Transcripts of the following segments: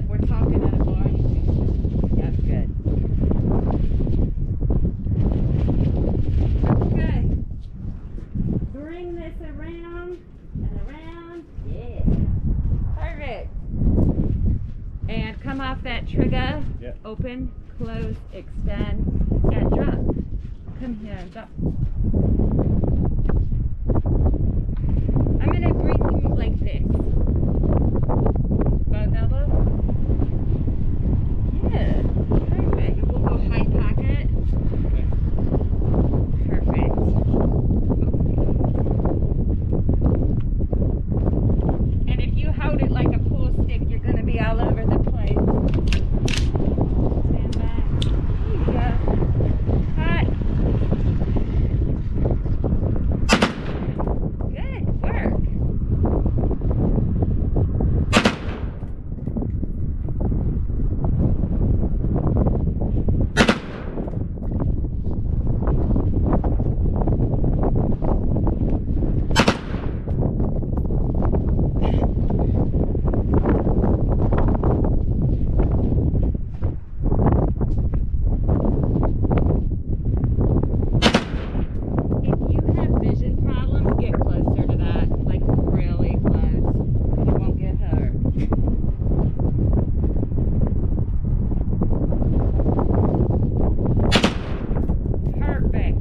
like we're talking at a bar. That's good. Okay. Bring this around and around. Yeah. Perfect. And come off that trigger. Yeah. Open, close, extend, and drop. Come here and drop. I'm going to bring you like this. Both elbows. Yeah. Perfect. We'll go high pocket. Okay. Perfect. And if you hold it like a pool stick, you're going to be all over the place. Stand back. There you go. Hot. Good work. If you have vision problems, get closer to that, like really close. You won't get hurt. Perfect.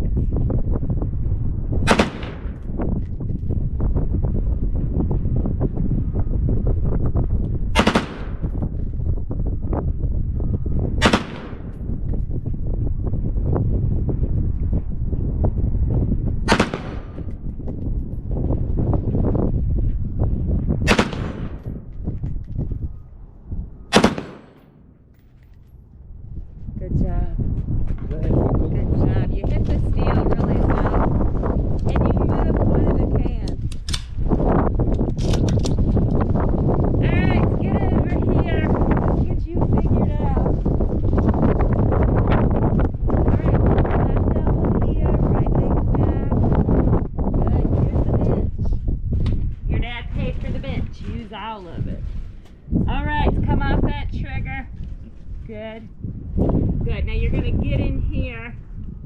Good job. Good job. You hit the steel really well. And you moved one of the cans. Alright, get over here. Let's get you figured out. Alright, left elbow here, right leg back. Good, use the bench. Your dad paid for the bench. Use all of it. Alright, come off that trigger. Good. Good. Now you're going to get in here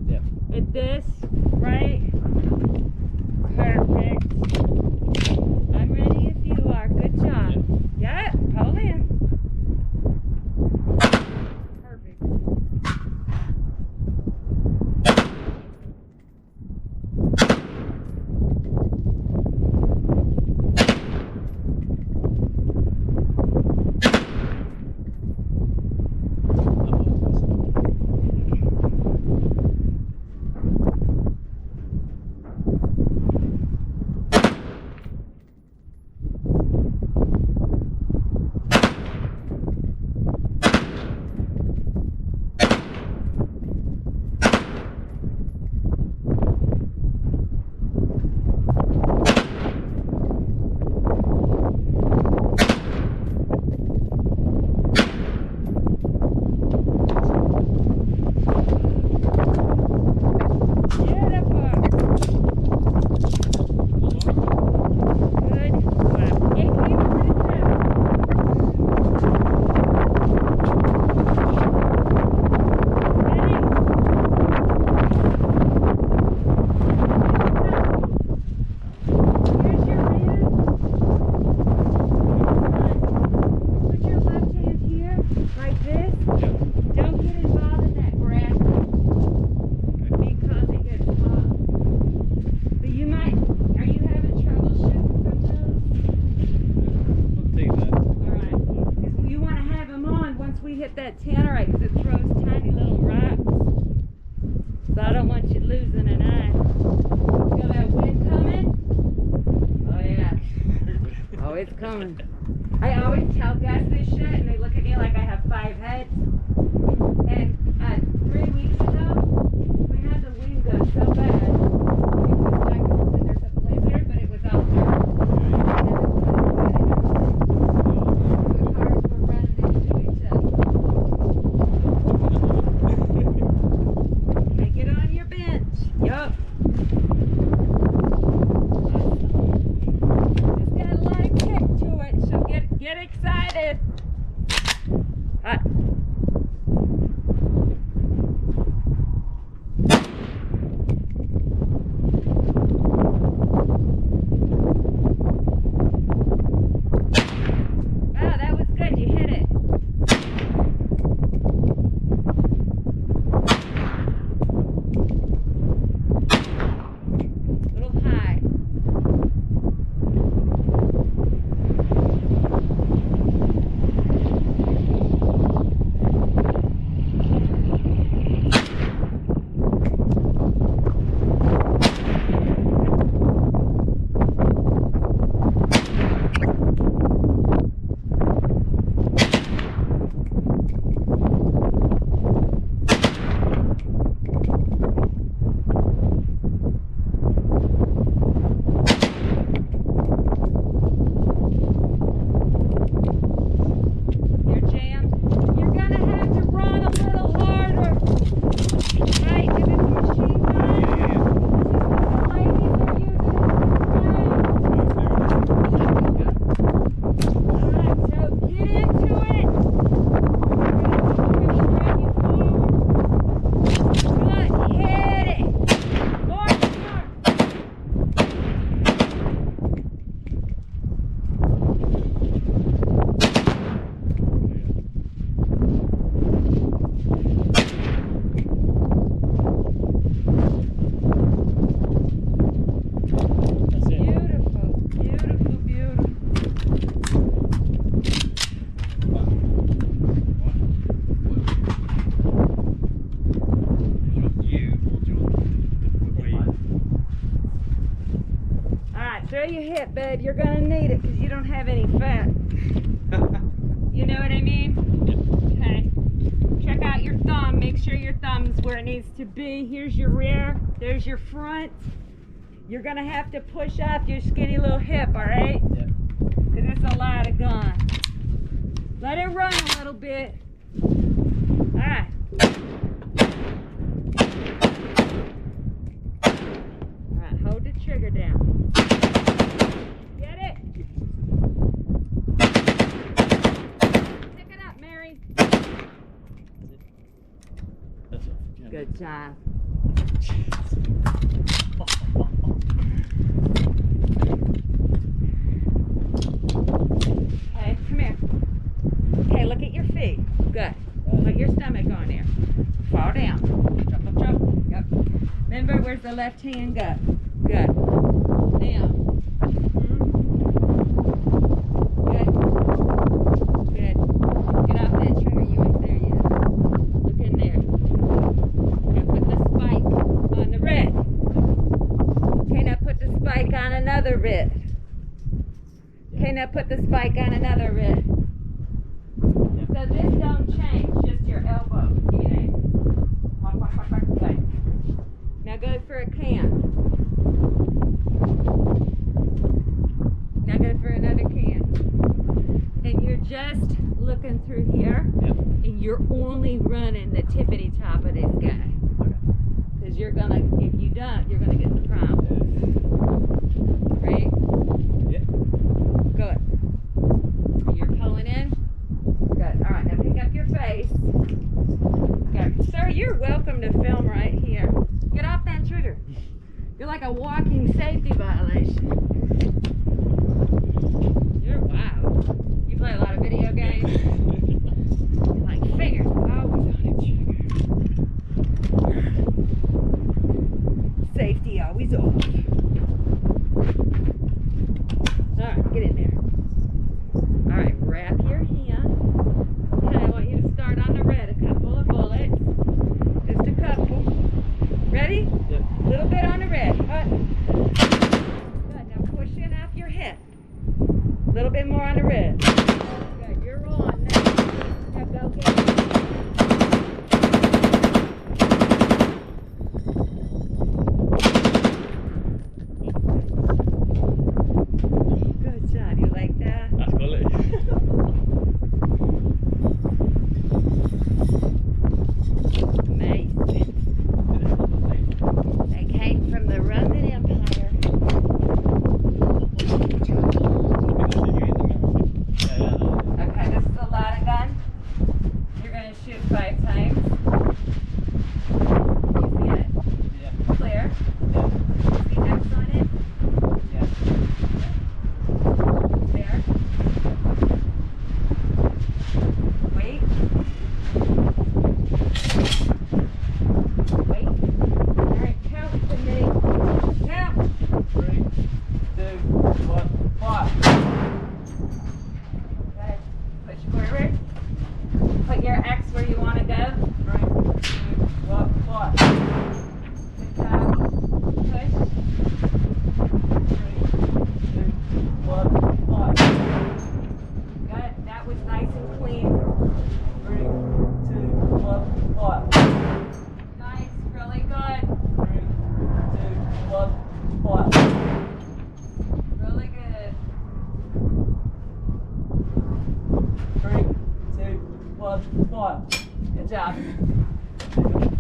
Yeah. at this, right? Perfect. I'm ready if you are. Good job. Yeah, hold in. Perfect. hit that tannerite because it throws tiny little rocks. So I don't want you losing an eye. Feel that wind coming? Oh yeah. Oh, it's coming. I always tell guys this shit and they look at me like I have 5 heads. And 3 weeks ago, we had the wind go so bad. It was like when there's a blizzard, but it was all dirt. The cars were running into each other. Okay, get on your bench. Yup. It's got a lot of kick to it, so get excited. Hot. Wow, that was good. You hit it. A little high. Throw your hip, babe. You're gonna need it because you don't have any fat. You know what I mean? Okay. Check out your thumb. Make sure your thumb's where it needs to be. Here's your rear. There's your front. You're gonna have to push off your skinny little hip, all right? Yep. Because it's a lot of gun. Let it run a little bit. All right. All right, hold the trigger down. Get it? Pick it up, Mary. That's it. Yeah. Good job. Okay, come here. Okay, look at your feet. Good. Put your stomach on there. Fall down. Jump, jump, jump. Yep. Remember, where's the left hand go? Good. Now. Good. Good. Get off that trigger. You ain't there yet. Look in there. Now put the spike on the red. Okay, now put the spike on another red. Okay, now put the spike on another red. So this don't change, just your elbow. Okay. Good. Now go for a can. Now go for another can. And you're just looking through here, Yep. and you're only running the tippity top of this guy. Okay. Because you're gonna, if you don't, you're gonna get the problem. Right? Yep. Good. You're pulling in? Good. All right, now pick up your face. Okay. Sir, you're welcome to film right here. Get off that trigger. You're like a walking safety violation. You're wow. You play a lot of video games? You're like fingers always on the trigger. Safety always off. Alright, get in there. Alright, wrap your hand. Okay, I want you to start on the red. A couple of bullets. Just a couple. Ready? Yep. A little bit on the red. Good. Now push in off your hip. A little bit more on the red. Good. You're on now. Now go get it. Good job. You like that? That's quality. Amazing. They came from the Roman Empire. Okay, this is a lot of gun. oil. Good job.